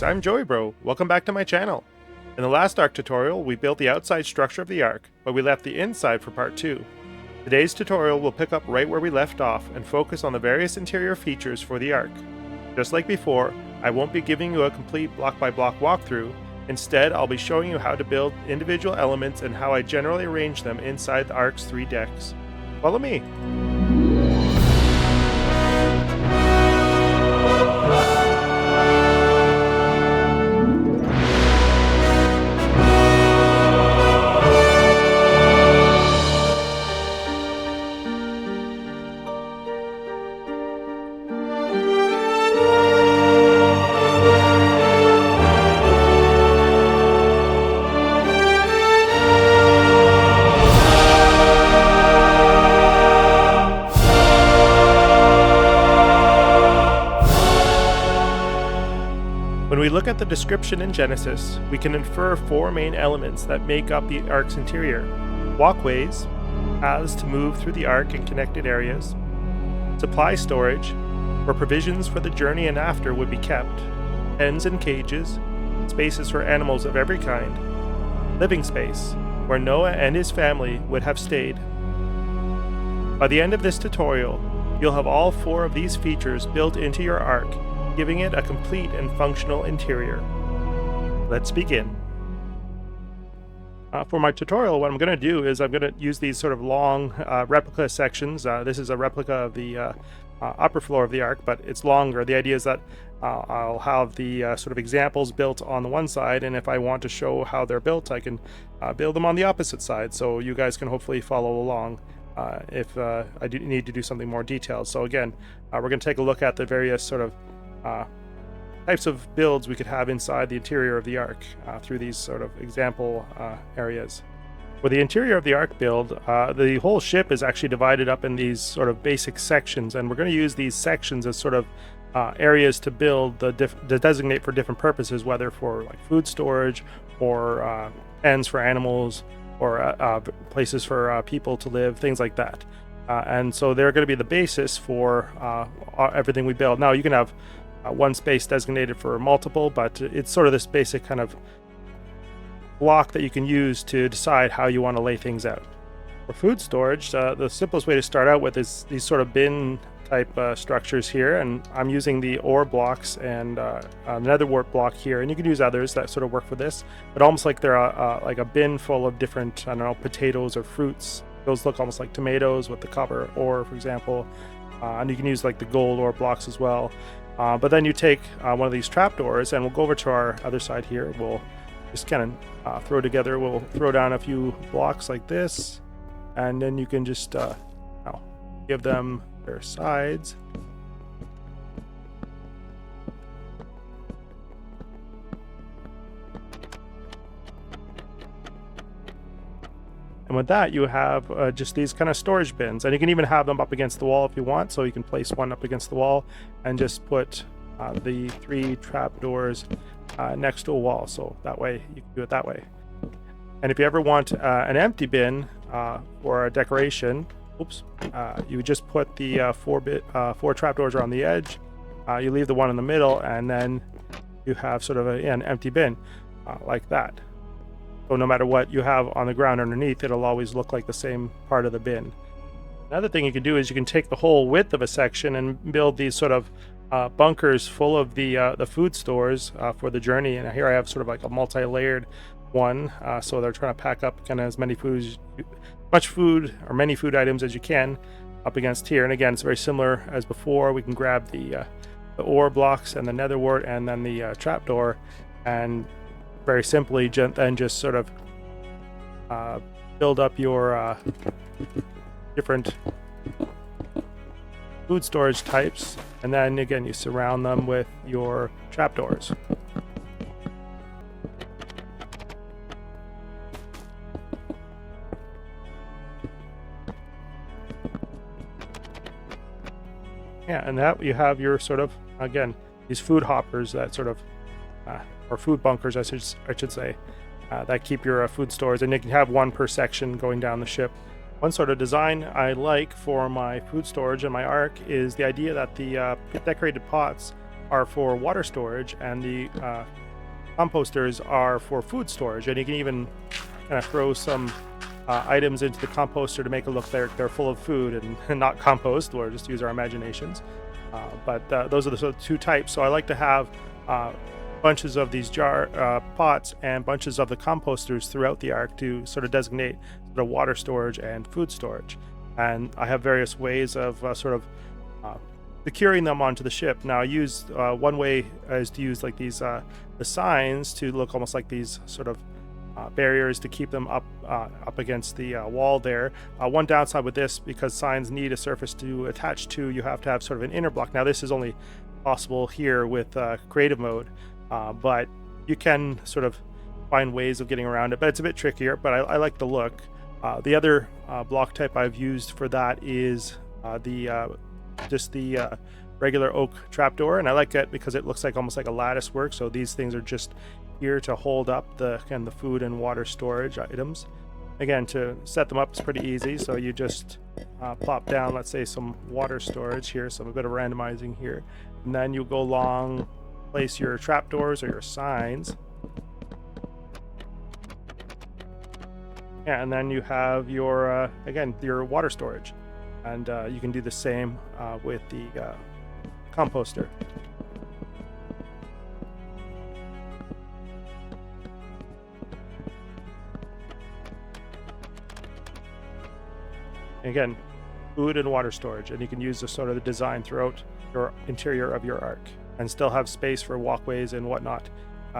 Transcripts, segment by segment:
I'm Joey Welcome back to my channel. In the last Ark tutorial, we built the outside structure of the Ark, but we left the inside for part 2. Today's tutorial will pick up right where we left off and focus on the various interior features for the Ark. Just like before, I won't be giving you a complete block-by-block walkthrough. Instead, I'll be showing you how to build individual elements and how I generally arrange them inside the Ark's 3 decks. Follow me! When we look at the description in Genesis, we can infer 4 main elements that make up the Ark's interior: walkways, paths to move through the Ark and connected areas, supply storage, where provisions for the journey and after would be kept, pens and cages, spaces for animals of every kind, living space, where Noah and his family would have stayed. By the end of this tutorial, you'll have all 4 of these features built into your Ark, giving it a complete and functional interior. Let's begin. For my tutorial, what I'm going to do is I'm going to use these sort of long replica sections. This is a replica of the upper floor of the Ark, but it's longer. The idea is that I'll have the sort of examples built on the one side, and if I want to show how they're built, I can build them on the opposite side, so you guys can hopefully follow along if I do need to do something more detailed. So again, we're going to take a look at the various sort of types of builds we could have inside the interior of the Ark through these sort of example areas. For the interior of the Ark build, the whole ship is actually divided up in these sort of basic sections, and we're going to use these sections as sort of areas to build to designate for different purposes, whether for like food storage or pens for animals or places for people to live, things like that. And so they're going to be the basis for everything we build. Now you can have one space designated for multiple, but it's sort of this basic kind of block that you can use to decide how you want to lay things out. For food storage, the simplest way to start out with is these sort of bin type structures here, and I'm using the ore blocks and another warp block here, and you can use others that sort of work for this, but almost like they're like a bin full of different, I don't know, potatoes or fruits. Those look almost like tomatoes with the copper ore, for example, and you can use like the gold ore blocks as well. But then you take one of these trapdoors, and we'll go over to our other side here. We'll just kind of we'll throw down a few blocks like this, and then you can just give them their sides. And with that, you have just these kind of storage bins, and you can even have them up against the wall if you want. So you can place one up against the wall and just put the 3 trapdoors next to a wall. So that way you can do it that way. And if you ever want an empty bin for a decoration, you just put the 4 trapdoors around the edge. You leave the one in the middle, and then you have sort of an empty bin like that. So no matter what you have on the ground underneath, it'll always look like the same part of the bin. Another thing you can do is you can take the whole width of a section and build these sort of bunkers full of the food stores for the journey. And here I have sort of like a multi-layered one, so they're trying to pack up kind of as many many food items as you can up against here. And again, it's very similar as before. We can grab the ore blocks and the nether wart and then the trapdoor, and very simply then just sort of build up your different food storage types, and then again you surround them with your trapdoors. Yeah, and that you have your sort of, again, these food hoppers that sort of or food bunkers, I should say, that keep your food stores, and you can have one per section going down the ship. One sort of design I like for my food storage and my Ark is the idea that the decorated pots are for water storage, and the composters are for food storage. And you can even kind of throw some items into the composter to make it look like they're full of food and not compost, or just use our imaginations. But those are the sort of two types. So I like to have bunches of these pots and bunches of the composters throughout the Ark to sort of designate the water storage and food storage. And I have various ways of securing them onto the ship. Now I use one way is to use like these the signs to look almost like these sort of barriers to keep them up against the wall there. One downside with this, because signs need a surface to attach to, you have to have sort of an inner block. Now this is only possible here with creative mode, but you can sort of find ways of getting around it, but it's a bit trickier, but I like the look. The other block type I've used for that is just the regular oak trapdoor, and I like it because it looks like almost like a lattice work. So these things are just here to hold up the food and water storage items. Again, to set them up is pretty easy. So you just plop down, let's say, some water storage here, so a bit of randomizing here, and then you go along, place your trapdoors or your signs. Yeah, and then you have your again, your water storage, and you can do the same with the composter. Again, food and water storage, and you can use this sort of the design throughout your interior of your Ark and still have space for walkways and whatnot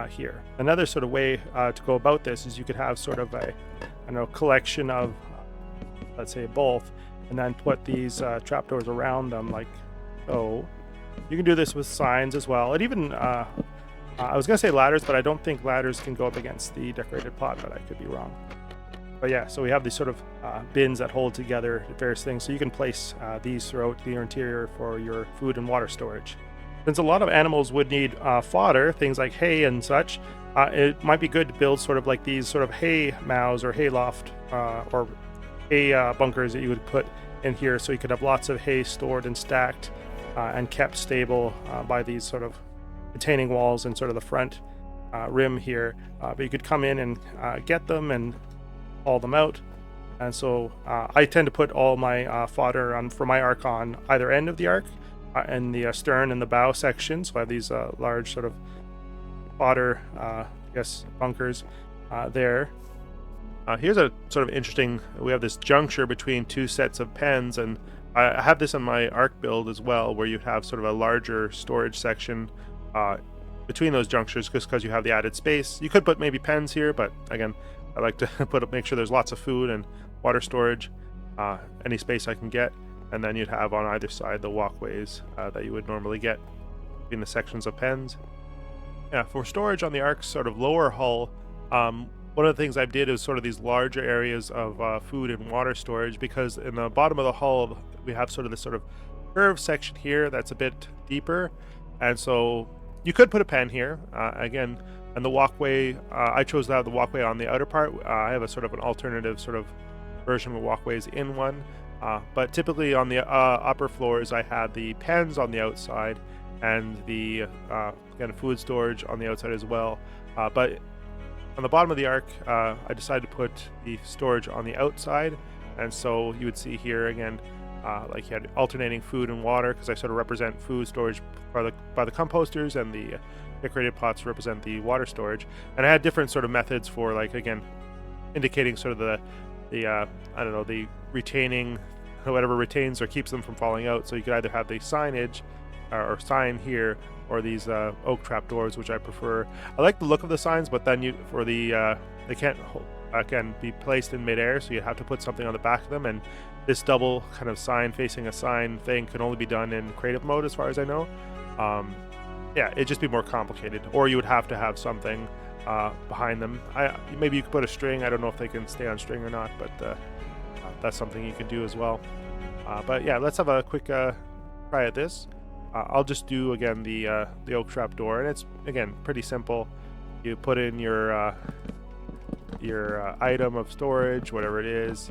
here. Another sort of way to go about this is you could have sort of a collection of let's say both, and then put these trapdoors around them like so. You can do this with signs as well, and even I was gonna say ladders, but I don't think ladders can go up against the decorated pot, but I could be wrong. But yeah, so we have these sort of bins that hold together various things, so you can place these throughout the interior for your food and water storage. Since a lot of animals would need fodder, things like hay and such, it might be good to build sort of like these sort of hay mows or hay loft or hay bunkers that you would put in here, so you could have lots of hay stored and stacked and kept stable by these sort of retaining walls and sort of the front rim here. But you could come in and get them and haul them out. And so I tend to put all my fodder for my Ark on either end of the Ark, in the stern and the bow section. So I have these large sort of fodder bunkers there. Here's a sort of interesting, we have this juncture between two sets of pens, and I have this on my Ark build as well, where you have sort of a larger storage section between those junctures, just because you have the added space. You could put maybe pens here, but again, I like to make sure there's lots of food and water storage, any space I can get, and then you'd have on either side the walkways that you would normally get between the sections of pens. Yeah, for storage on the Ark's sort of lower hull, one of the things I did is sort of these larger areas of food and water storage, because in the bottom of the hull we have sort of this sort of curved section here that's a bit deeper, and so you could put a pen here again. And the walkway, I chose to have the walkway on the outer part. I have a sort of an alternative sort of version of walkways in one, but typically on the upper floors I had the pens on the outside and the kind of food storage on the outside as well. But on the bottom of the Ark, I decided to put the storage on the outside, and so you would see here again, like you had alternating food and water, because I sort of represent food storage by the composters, and the decorated pots represent the water storage. And I had different sort of methods for, like, again, indicating sort of the I don't know, the retaining, whatever retains or keeps them from falling out. So you could either have the signage or sign here, or these oak trapdoors, which I prefer. I like the look of the signs, but then they can't again be placed in midair, so you have to put something on the back of them. And this double kind of sign facing a sign thing can only be done in creative mode, as far as I know. Yeah, it'd just be more complicated, or you would have to have something behind them. Maybe you could put a string. I don't know if they can stay on string or not, but that's something you can do as well. But yeah, let's have a quick try at this. I'll just do again the oak trap door, and it's again pretty simple. You put in your item of storage, whatever it is,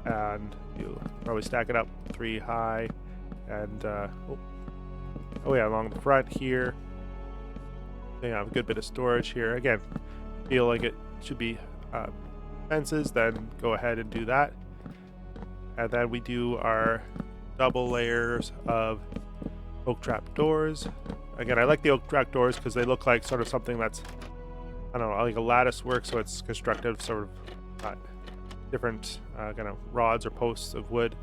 and you probably stack it up 3 high, and oh yeah, along the front here, They have a good bit of storage here. Again, feel like it should be fences, then go ahead and do that. And then we do our double layers of oak trap doors. Again, I like the oak trap doors because they look like sort of something that's, I don't know, like a lattice work, so it's constructed of sort of different kind of rods or posts of wood,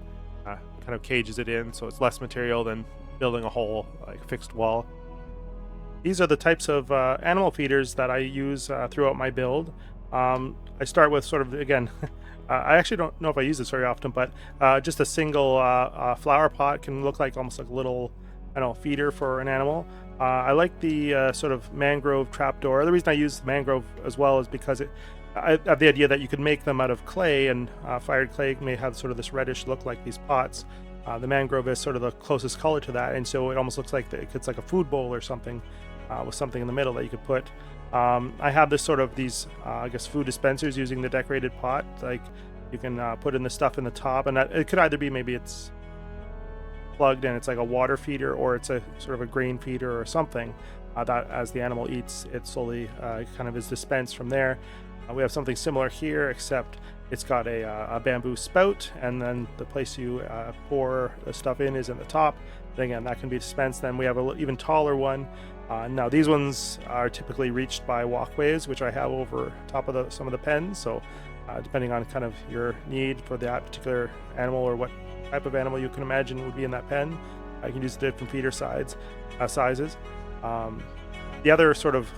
kind of cages it in, so it's less material than building a whole like fixed wall. These are the types of animal feeders that I use throughout my build. I start with sort of, again, I actually don't know if I use this very often, but just a single flower pot can look like almost like a little, I don't know, feeder for an animal. I like the sort of mangrove trapdoor. The reason I use mangrove as well is because I have the idea that you could make them out of clay, and fired clay may have sort of this reddish look like these pots. The mangrove is sort of the closest color to that, and so it almost looks like it's like a food bowl or something with something in the middle that you could put. I have this sort of these, I guess, food dispensers using the decorated pot. Like you can put in the stuff in the top, and it could either be maybe it's plugged and it's like a water feeder, or it's a sort of a grain feeder or something that as the animal eats, it slowly kind of is dispensed from there. We have something similar here, except it's got a bamboo spout, and then the place you pour the stuff in is in the top. And again, that can be dispensed. Then we have an even taller one. Now these ones are typically reached by walkways, which I have over top of some of the pens. So depending on kind of your need for that particular animal or what type of animal you can imagine would be in that pen, I can use different feeder sizes. The other sort of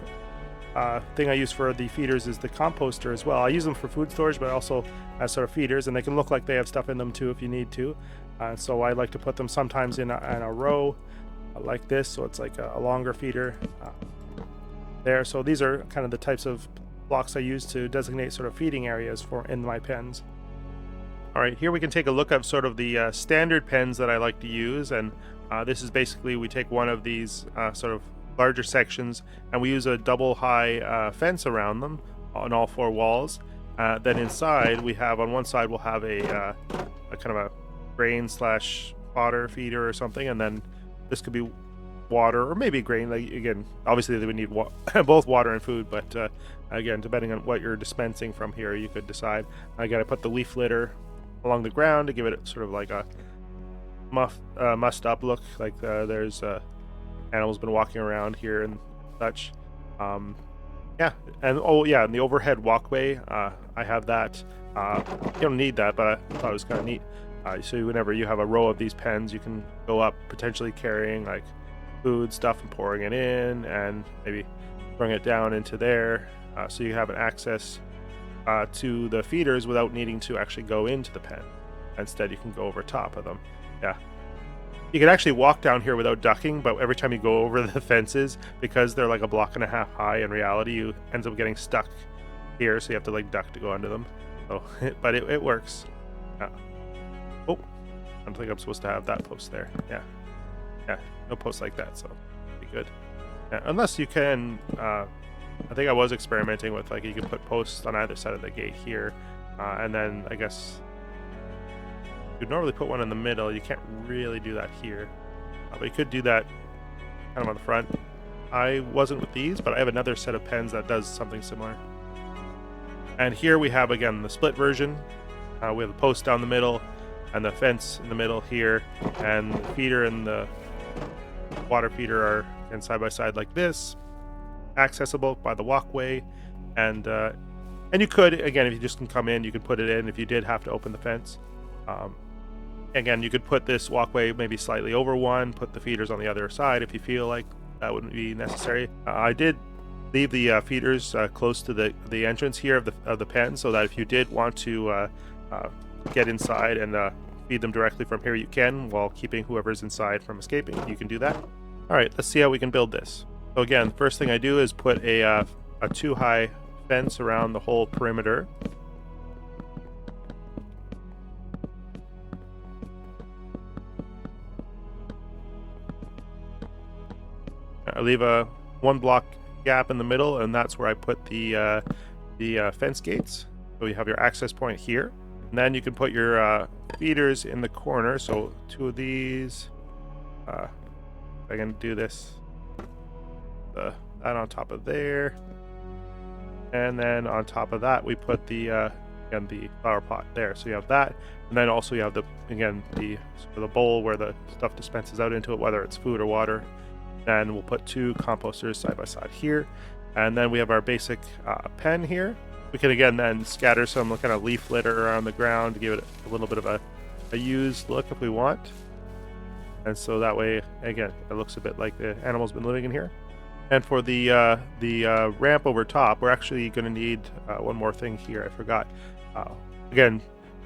thing I use for the feeders is the composter as well. I use them for food storage, but also as sort of feeders, and they can look like they have stuff in them too if you need to. So I like to put them sometimes in a row like this, so it's like a longer feeder there. So these are kind of the types of blocks I use to designate sort of feeding areas for in my pens. All right, here we can take a look at sort of the standard pens that I like to use, and this is basically we take one of these sort of larger sections and we use a double high fence around them on all four walls. Then inside we have, on one side we'll have a kind of a grain slash fodder feeder or something, and then this could be water or maybe grain. Like again, obviously they would need both water and food, but again, depending on what you're dispensing from here, you could decide. Again, I put the leaf litter along the ground to give it sort of like a mussed up look, like there's animals been walking around here and such. Yeah, and and the overhead walkway, I have that. You don't need that, but I thought it was kind of neat. So whenever you have a row of these pens, you can go up potentially carrying like food stuff and pouring it in, and maybe bring it down into there, so you have an access to the feeders without needing to actually go into the pen. Instead, you can go over top of them. Yeah. You can actually walk down here without ducking, but every time you go over the fences, because they're like a block and a half high, in reality, you end up getting stuck here, so you have to like duck to go under them. So, but it works. Oh, I don't think I'm supposed to have that post there. Yeah, no post like that, so be good. Yeah, unless you can. I think I was experimenting with like you can put posts on either side of the gate here, and then I guess you'd normally put one in the middle. You can't really do that here, but you could do that kind of on the front. I wasn't with these, but I have another set of pens that does something similar. And here we have again the split version. We have a post down the middle and the fence in the middle here, and the feeder and the water feeder are in side by side like this, accessible by the walkway. And you could, again, if you just can come in, you could put it in if you did have to open the fence. Again, you could put this walkway maybe slightly over one, put the feeders on the other side if you feel like that wouldn't be necessary. I did leave the feeders close to the entrance here of the pen, so that if you did want to get inside and feed them directly from here, you can, while keeping whoever's inside from escaping. You can do that. All right, let's see how we can build this. So again, the first thing I do is put a 2-high fence around the whole perimeter. I leave a 1 block gap in the middle, and that's where I put the fence gates. So you have your access point here, and then you can put your feeders in the corner. So 2 of these. I can do this. The that on top of there. And then on top of that, we put the again, the flower pot there. So you have that, and then also you have the sort of the bowl where the stuff dispenses out into it, whether it's food or water. Then we'll put 2 composters side by side here, and then we have our basic pen here. We can again then scatter some kind of leaf litter around the ground to give it a little bit of a used look if we want. And so that way, again, it looks a bit like the animal's been living in here. And for the ramp over top, we're actually going to need one more thing here. I forgot. Again,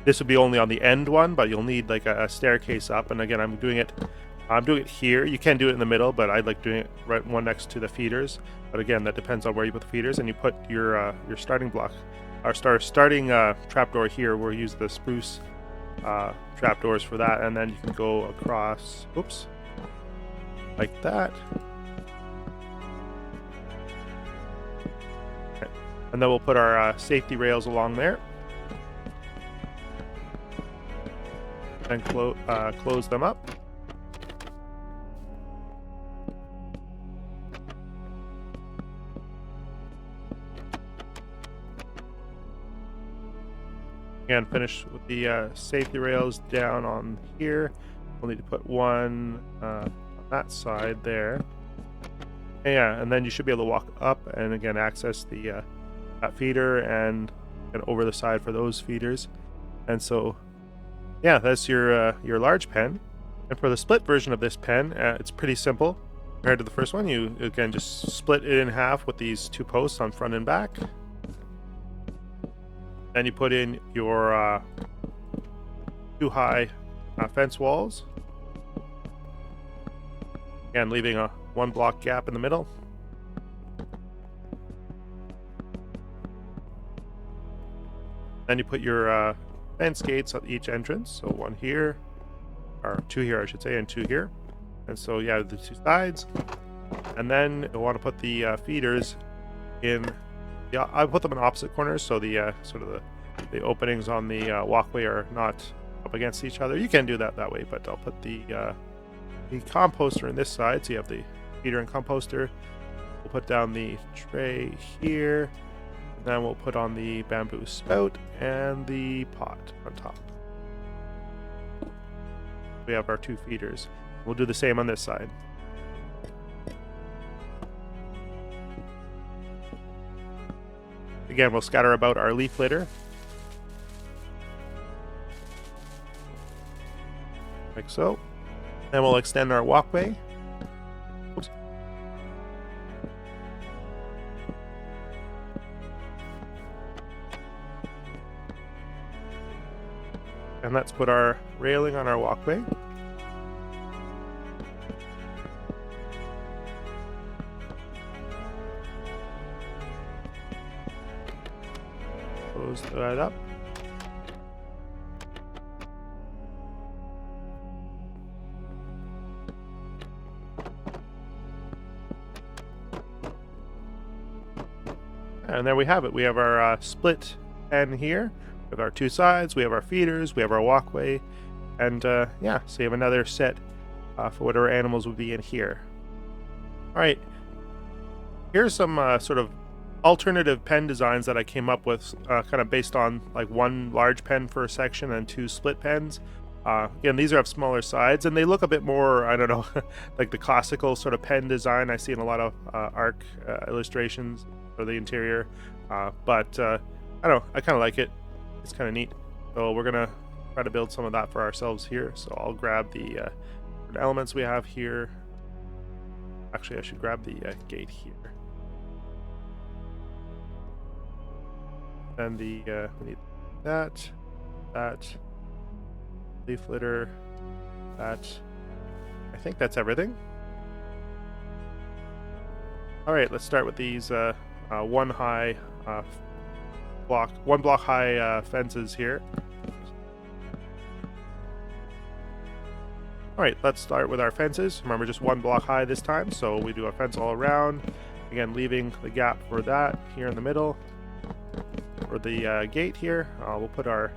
this would be only on the end one, but you'll need like a staircase up. And again, I'm doing it here. You can do it in the middle, but I like doing it right one next to the feeders. But again, that depends on where you put the feeders. And you put your starting block, our starting trapdoor here. We'll use the spruce trapdoors for that, and then you can go across. Oops, like that. Okay. And then we'll put our safety rails along there, and close them up. Again, finish with the safety rails down on here. We'll need to put one on that side there. Yeah, and then you should be able to walk up and again access the that feeder and over the side for those feeders. And so, yeah, that's your large pen. And for the split version of this pen, it's pretty simple compared to the first one. You again just split it in half with these 2 posts on front and back. Then you put in your 2 high fence walls, again leaving a 1 block gap in the middle. Then you put your fence gates at each entrance, so 1 here, or 2 here I should say, and 2 here. And so yeah, the 2 sides. And then you want to put the feeders in. Yeah, I put them in opposite corners, so the sort of the openings on the walkway are not up against each other. You can do that way, but I'll put the composter in this side, so you have the feeder and composter. We'll put down the tray here, and then we'll put on the bamboo spout and the pot on top. We have our 2 feeders. We'll do the same on this side. Again, we'll scatter about our leaf litter, like so. Then we'll extend our walkway. Oops. And let's put our railing on our walkway. Close that up. And there we have it. We have our split pen here with our 2 sides. We have our feeders. We have our walkway. And yeah, so you have another set for whatever animals would be in here. All right. Here's some sort of alternative pen designs that I came up with kind of based on like 1 large pen per section and 2 split pens. Again, these have smaller sides and they look a bit more, I don't know, like the classical sort of pen design I see in a lot of ARC illustrations for the interior. But I don't know, I kind of like it. It's kind of neat. So we're going to try to build some of that for ourselves here. So I'll grab the elements we have here. Actually, I should grab the gate here. And the we need that, leaf litter, that. I think that's everything. All right, let's start with these 1 block high fences here. All right, let's start with our fences. Remember, just 1 block high this time, so we do a fence all around. Again, leaving the gap for that here in the middle. For the gate here, we'll put our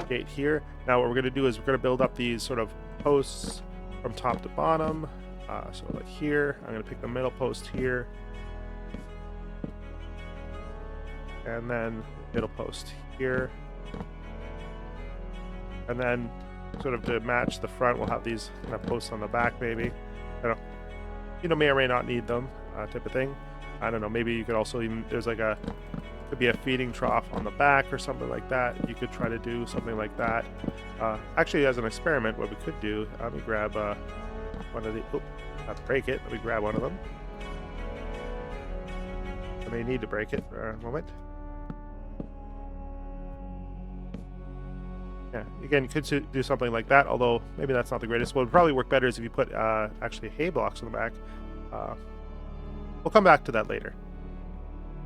gate here. Now what we're going to do is we're going to build up these sort of posts from top to bottom. So like here, I'm going to pick the middle post here, and then middle post here, and then sort of to match the front, we'll have these kind of posts on the back. Maybe, I don't, you know, may or may not need them, type of thing. I don't know. Maybe you could also even, there's like a, could be a feeding trough on the back or something like that. You could try to do something like that. Actually, as an experiment, what we could do, let me grab one of the, oh, not to break it, let me grab one of them. I may need to break it for a moment. Yeah, again, you could do something like that, although maybe that's not the greatest. What would probably work better is if you put actually hay blocks on the back. We'll come back to that later.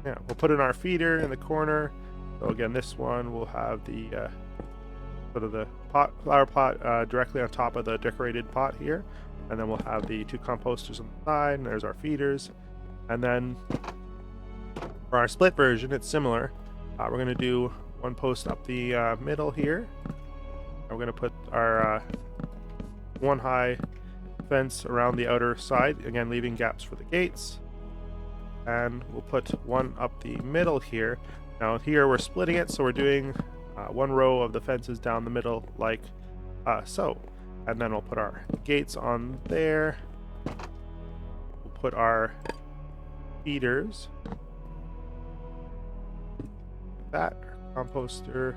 Yeah, we'll put in our feeder in the corner. So again, this one will have the sort of the flower pot directly on top of the decorated pot here. And then we'll have the 2 composters on the side, and there's our feeders. And then for our split version, it's similar. We're going to do 1 post up the middle here. And we're going to put our 1 high fence around the outer side, again leaving gaps for the gates. And we'll put 1 up the middle here. Now here we're splitting it, so we're doing 1 row of the fences down the middle like so. And then we'll put our gates on there. We'll put our feeders like that, our composter,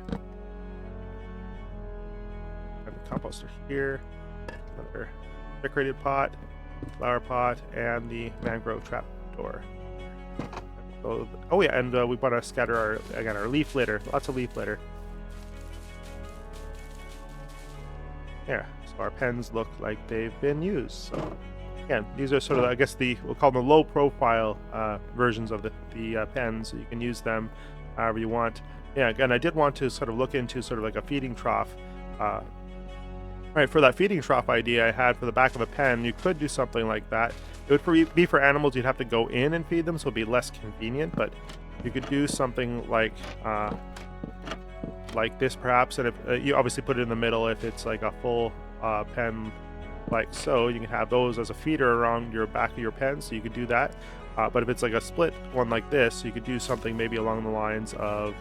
and the composter here, another decorated pot, flower pot, and the mangrove trap door. So, oh yeah, and we want to scatter our leaf litter, lots of leaf litter. Yeah, so our pens look like they've been used. So again, these are sort of, I guess, we'll call them the low profile versions of the pens. So you can use them however you want. Yeah, again, I did want to sort of look into sort of like a feeding trough. Right, for that feeding trough idea I had for the back of a pen, you could do something like that. It would be for animals you'd have to go in and feed them, so it'd be less convenient, but you could do something like this perhaps, and if you obviously put it in the middle if it's like a full pen like so, you can have those as a feeder around your back of your pen, so you could do that. But if it's like a split one like this, you could do something maybe along the lines of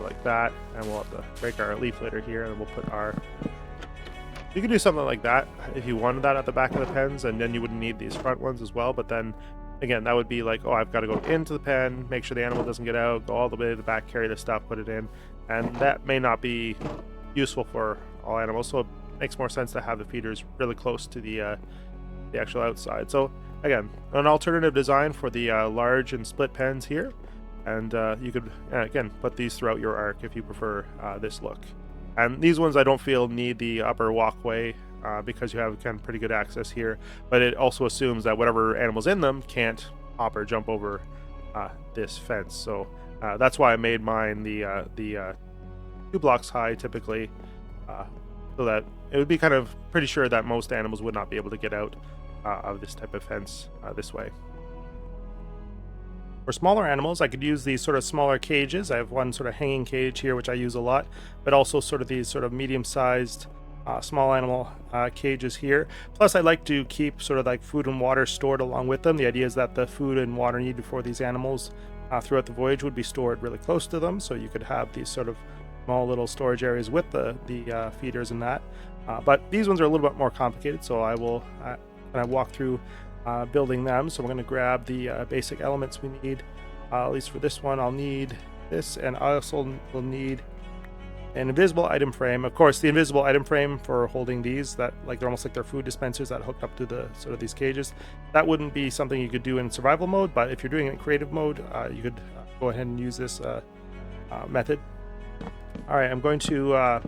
like that, and we'll have to break our leaf litter here, and we'll put our, you could do something like that if you wanted that at the back of the pens, and then you wouldn't need these front ones as well. But then again, that would be like, oh, I've got to go into the pen, make sure the animal doesn't get out, go all the way to the back, carry the stuff, put it in, and that may not be useful for all animals. So it makes more sense to have the feeders really close to the actual outside. So again, an alternative design for the large and split pens here, and you could again put these throughout your arc if you prefer this look. And these ones I don't feel need the upper walkway because you have kind of pretty good access here, but it also assumes that whatever animals in them can't hop or jump over this fence. So that's why I made mine the 2 blocks high typically, so that it would be kind of pretty sure that most animals would not be able to get out of this type of fence this way. For smaller animals, I could use these sort of smaller cages. I have one sort of hanging cage here, which I use a lot, but also sort of these sort of medium-sized small animal cages here. Plus, I like to keep sort of like food and water stored along with them. The idea is that the food and water needed for these animals throughout the voyage would be stored really close to them, so you could have these sort of small little storage areas with the feeders and that. But these ones are a little bit more complicated, so I will kind of walk through building them. So we're going to grab the basic elements we need. At least for this one, I'll need this, and I also will need an invisible item frame. Of course, the invisible item frame for holding these, that like they're almost like they're food dispensers that hooked up to the sort of these cages. That wouldn't be something you could do in survival mode, but if you're doing it in creative mode, you could go ahead and use this method. All right, I'm going to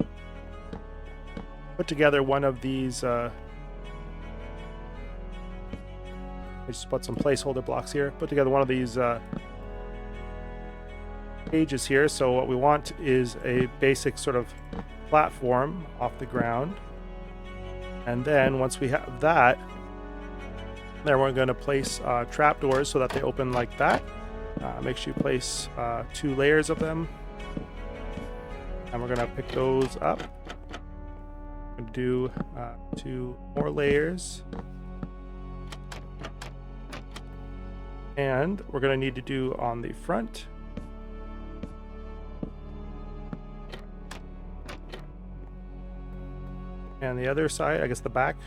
put together one of these. I just put some placeholder blocks here. Put together one of these cages here. So what we want is a basic sort of platform off the ground. And then once we have that, then we're going to place trapdoors so that they open like that. Make sure you place 2 layers of them. And we're going to pick those up. I'm going to do 2 more layers. And we're going to need to do on the front. And the other side, I guess the back.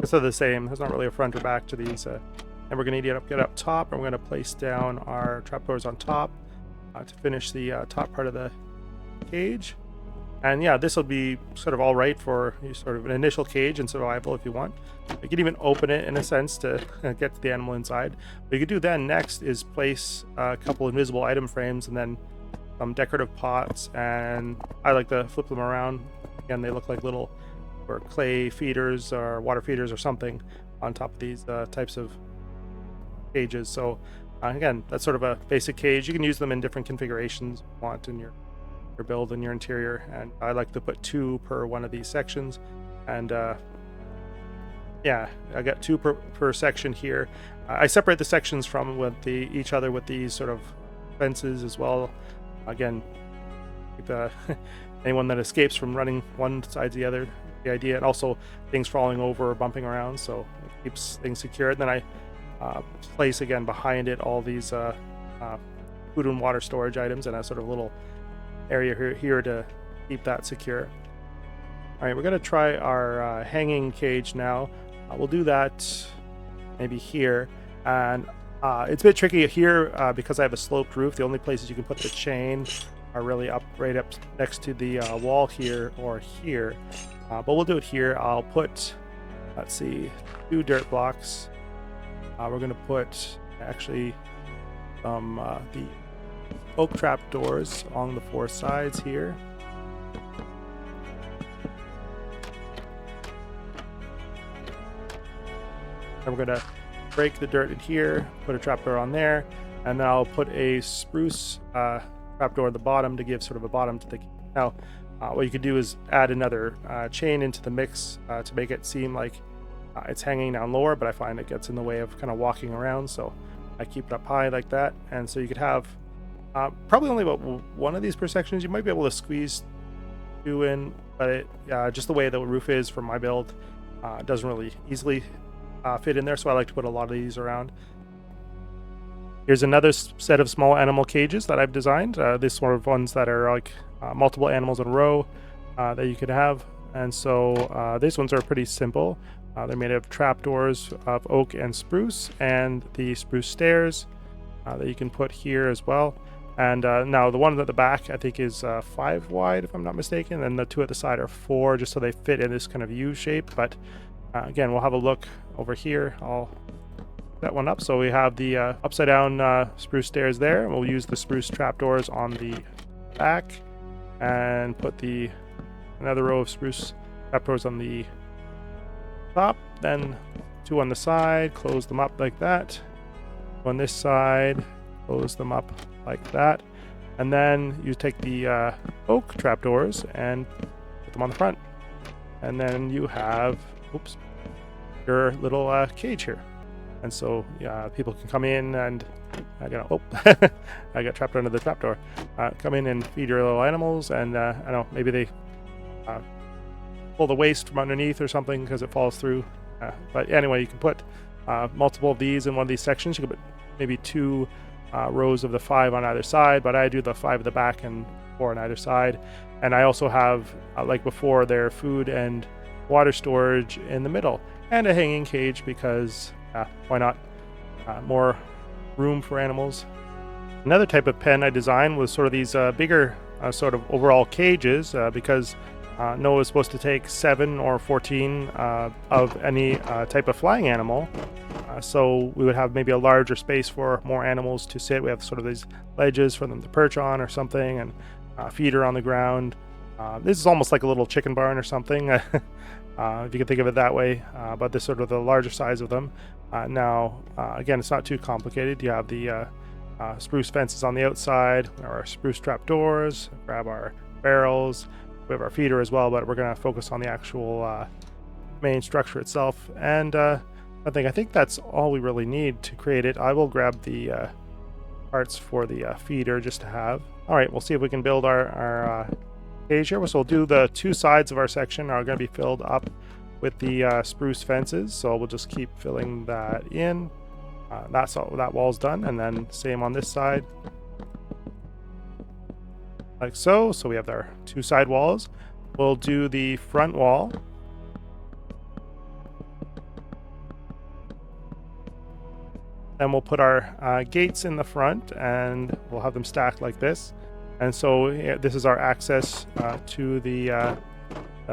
It's the same. There's not really a front or back to these. And we're going to need to get up top, and we're going to place down our trapdoors on top to finish the top part of the cage. And yeah, this will be sort of all right for sort of an initial cage and survival if you want. You can even open it in a sense to get to the animal inside. What you could do then next is place a couple invisible item frames and then some decorative pots, and I like to flip them around. Again, they look like little or clay feeders or water feeders or something on top of these types of cages. So again, that's sort of a basic cage. You can use them in different configurations you want in your build and your interior, and I like to put 2 per one of these sections. And yeah, I got 2 per section here. I separate the sections from each other with these sort of fences as well. Again, anyone that escapes from running one side to the other, the idea, and also things falling over or bumping around, so it keeps things secure. And then I place again behind it all these food and water storage items and a sort of little area here to keep that secure. All right, we're going to try our hanging cage now. We'll do that maybe here, and it's a bit tricky here because I have a sloped roof. The only places you can put the chain are really right up next to the wall here or here, but we'll do it here. I'll put, let's see, 2 dirt blocks. We're going to put actually the oak trap doors along the 4 sides here. And we're going to break the dirt in here, put a trapdoor on there, and then I'll put a spruce trapdoor at the bottom to give sort of a bottom to the. Now, what you could do is add another chain into the mix to make it seem like it's hanging down lower, but I find it gets in the way of kind of walking around, so I keep it up high like that. And so you could have probably only about 1 of these per sections. You might be able to squeeze 2 in, but it, just the way the roof is for my build doesn't really easily fit in there, so I like to put a lot of these around. Here's another set of small animal cages that I've designed. These sort of ones that are like multiple animals in a row that you could have. And so these ones are pretty simple. They're made of trapdoors of oak and spruce, and the spruce stairs that you can put here as well. And now the one at the back I think is 5 wide if I'm not mistaken, and the 2 at the side are 4, just so they fit in this kind of U shape. But again, we'll have a look over here. I'll set one up. So we have the upside down spruce stairs there, and we'll use the spruce trapdoors on the back and put another row of spruce trapdoors on the top, then 2 on the side, close them up like that. On this side, close them up like that, and then you take the oak trapdoors and put them on the front, and then you have your little cage here. And so people can come in and I got trapped under the trapdoor. Come in and feed your little animals, and I don't know, maybe they pull the waste from underneath or something because it falls through. But anyway, you can put multiple of these in one of these sections. You can put maybe 2 rows of the 5 on either side, but I do the 5 at the back and 4 on either side. And I also have, like before, their food and water storage in the middle, and a hanging cage because why not? More room for animals. Another type of pen I designed was sort of these bigger sort of overall cages because Noah was supposed to take 7 or 14 of any type of flying animal. So we would have maybe a larger space for more animals to sit. We have sort of these ledges for them to perch on or something, and feeder on the ground. This is almost like a little chicken barn or something, if you can think of it that way, but this sort of the larger size of them. Now, again, it's not too complicated. You have the spruce fences on the outside, our spruce trap doors, grab our barrels. We have our feeder as well, but we're going to focus on the actual main structure itself. And I think that's all we really need to create it. I will grab the parts for the feeder just to have. All right, we'll see if we can build our cage here. So we'll do the 2 sides of our section are going to be filled up with the spruce fences. So we'll just keep filling that in. That's all, that wall's done, and then same on this side, like so. So we have our 2 side walls. We'll do the front wall. Then we'll put our gates in the front, and we'll have them stacked like this. And so this is our access to the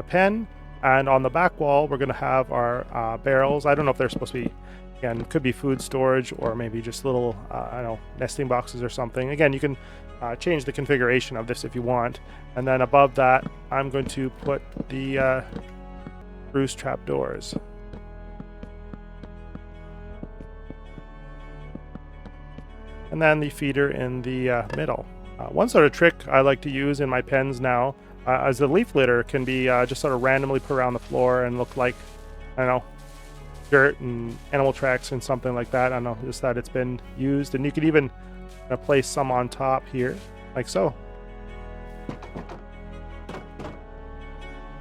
pen. And on the back wall, we're going to have our barrels. I don't know if they're supposed to be, again, could be food storage or maybe just little, I don't know, nesting boxes or something. Again, you can change the configuration of this if you want. And then above that, I'm going to put the roost trap doors. And then the feeder in the middle. One sort of trick I like to use in my pens now is the leaf litter can be just sort of randomly put around the floor and look like, I don't know, dirt and animal tracks and something like that. I don't know, just that it's been used. And you could even place some on top here, like so.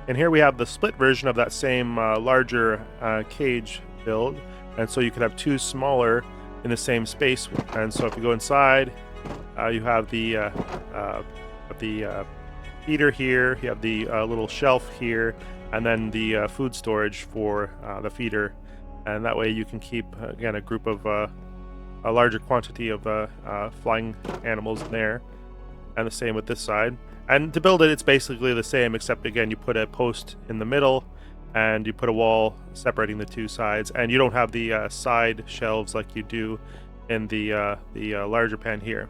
And here we have the split version of that same larger cage build. And so you could have 2 smaller in the same space. And so if you go inside, you have the feeder here, you have the little shelf here, and then the food storage for the feeder. And that way you can keep, again, a group of a larger quantity of flying animals in there. And the same with this side. And to build it, it's basically the same, except again, you put a post in the middle and you put a wall separating the 2 sides, and you don't have the side shelves like you do in the larger pen here.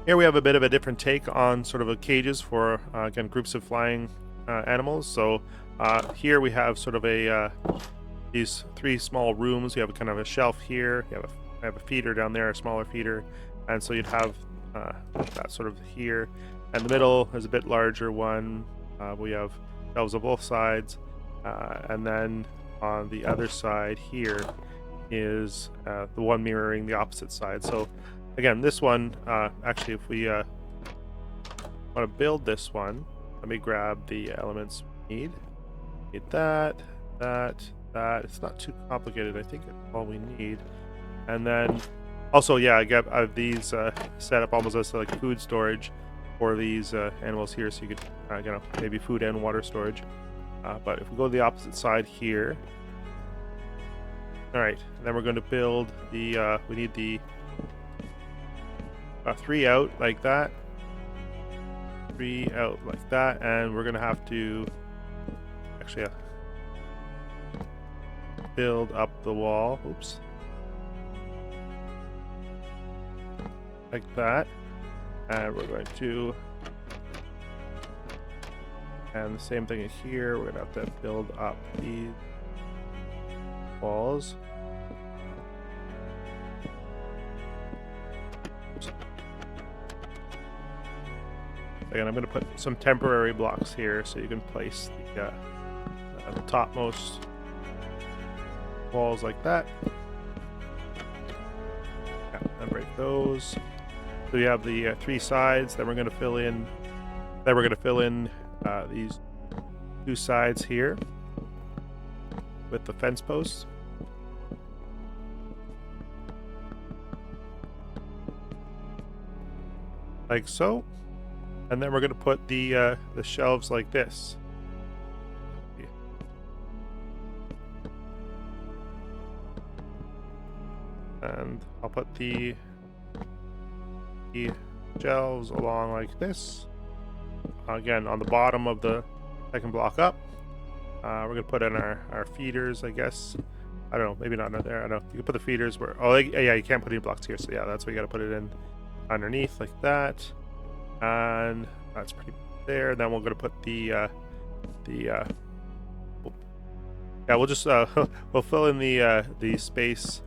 Here we have a bit of a different take on sort of a cages for again, groups of flying animals. So here we have sort of a these 3 small rooms. You have a kind of a shelf here. You have a feeder down there, a smaller feeder, and so you'd have that sort of here. And the middle is a bit larger one. We have shelves on both sides, and then on the other side here is the one mirroring the opposite side. So again, this one, actually, if we want to build this one, let me grab the elements we need. Need that. It's not too complicated. I think it's all we need. And then also, yeah, I have these set up almost as like food storage for these animals here, so you could, maybe food and water storage. But if we go to the opposite side here, all right, then we're going to build the. We need the 3 out like that, 3 out like that, and we're going to have to actually build up the wall. Oops, like that. And we're going to, and the same thing here, we're going to have to build up these walls. Oops. Again, I'm going to put some temporary blocks here so you can place the topmost walls like that. Yeah, and break those. So we have the 3 sides. Then we're going to fill in. Then we're going to fill in these 2 sides here with the fence posts. Like so. And then we're going to put the shelves like this. And I'll put the shelves along like this. Again, on the bottom of the second block up. We're going to put in our feeders, I guess. I don't know, maybe not there. I don't know. You can put the feeders where... Oh, yeah, you can't put any blocks here. So yeah, that's where you got to put it in underneath like that. And that's pretty there. Then we're going to put yeah, we'll just we'll fill in the space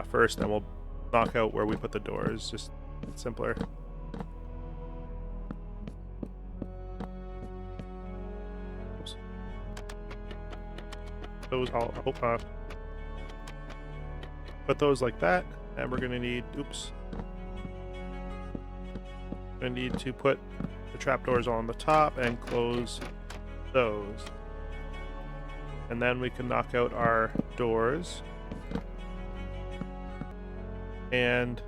first, then we'll knock out where we put the doors. Just simpler. Oops. Those I'll put those like that, and we're gonna need. Oops. Gonna need to put the trapdoors on the top and close those, and then we can knock out our doors. And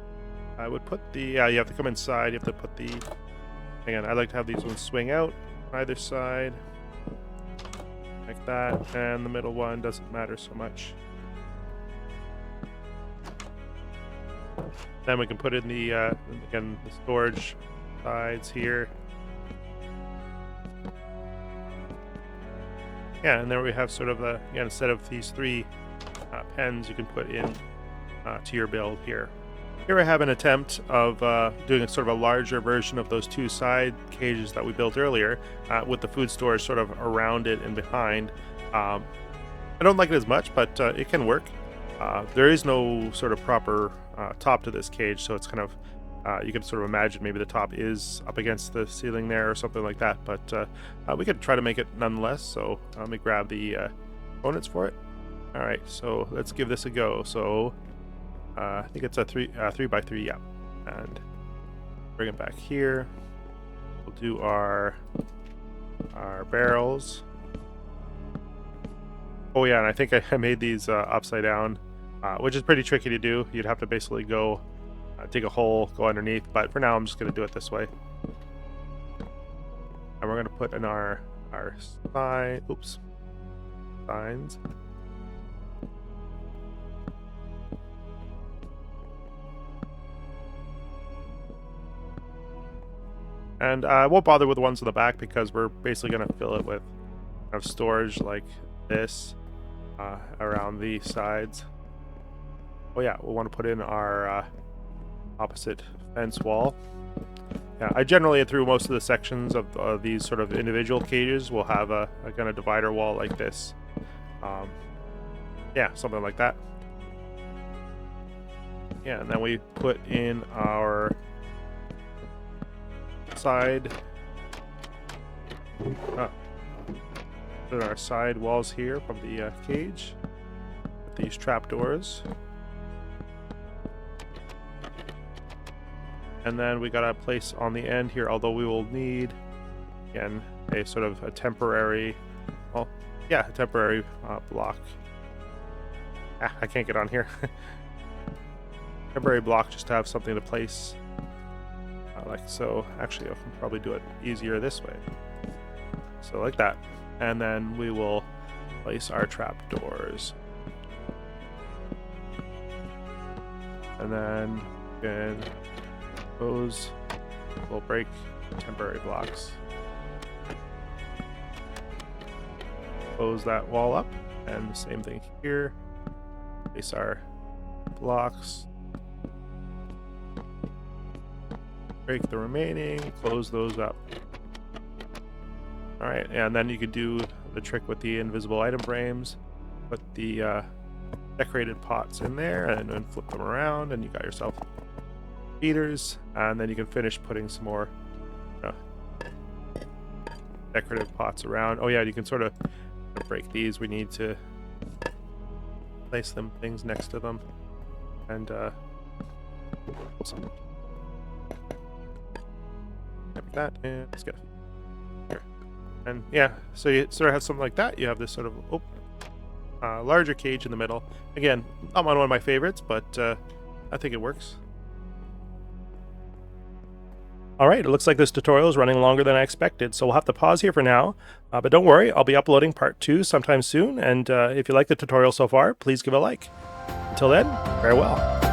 I would put the, yeah, you have to come inside. You have to put the, again, I like to have these ones swing out either side like that, and the middle one doesn't matter so much. Then we can put in the, again, the storage sides here. Yeah, and there we have sort of a, again, instead of these three pens you can put in to your build here. Here I have an attempt of doing a sort of a larger version of those two side cages that we built earlier with the food storage sort of around it and behind. I don't like it as much, but it can work. There is no sort of proper top to this cage, so it's kind of, you can sort of imagine maybe the top is up against the ceiling there or something like that, but we could try to make it nonetheless. So let me grab the components for it. All right, so let's give this a go. So I think it's a 3x3, yeah. And bring it back here. We'll do our barrels. Oh yeah, and I think I made these upside down, which is pretty tricky to do. You'd have to basically go dig a hole, go underneath, but for now I'm just going to do it this way. And we're going to put in our signs. And I won't bother with the ones in the back because we're basically going to fill it with kind of storage like this around the sides. Oh yeah, we'll want to put in our opposite fence wall. Yeah, I generally, through most of the sections of these sort of individual cages, will have a kind of divider wall like this. Yeah, something like that. Yeah, and then we put in our side put our side walls here from the cage with these trapdoors, and then we got a place on the end here, although we will need again a sort of a temporary, well, yeah, a temporary block. I can't get on here. Temporary block just to have something to place. Like so. Actually, I can probably do it easier this way. So like that. And then we will place our trapdoors. And then again, those will break temporary blocks. Close that wall up. And the same thing here. Place our blocks. Break the remaining, close those up. All right, and then you could do the trick with the invisible item frames. Put the decorated pots in there and then flip them around, and you got yourself feeders. And then you can finish putting some more decorative pots around. Oh yeah, you can sort of break these. We need to place things next to them, and like that, and let's get here. And yeah, so you sort of have something like that. You have this sort of larger cage in the middle. Again, not one of my favorites, but I think it works. All right, it looks like this tutorial is running longer than I expected, so we'll have to pause here for now. But don't worry, I'll be uploading part 2 sometime soon, and if you like the tutorial so far, please give a like. Until then, farewell.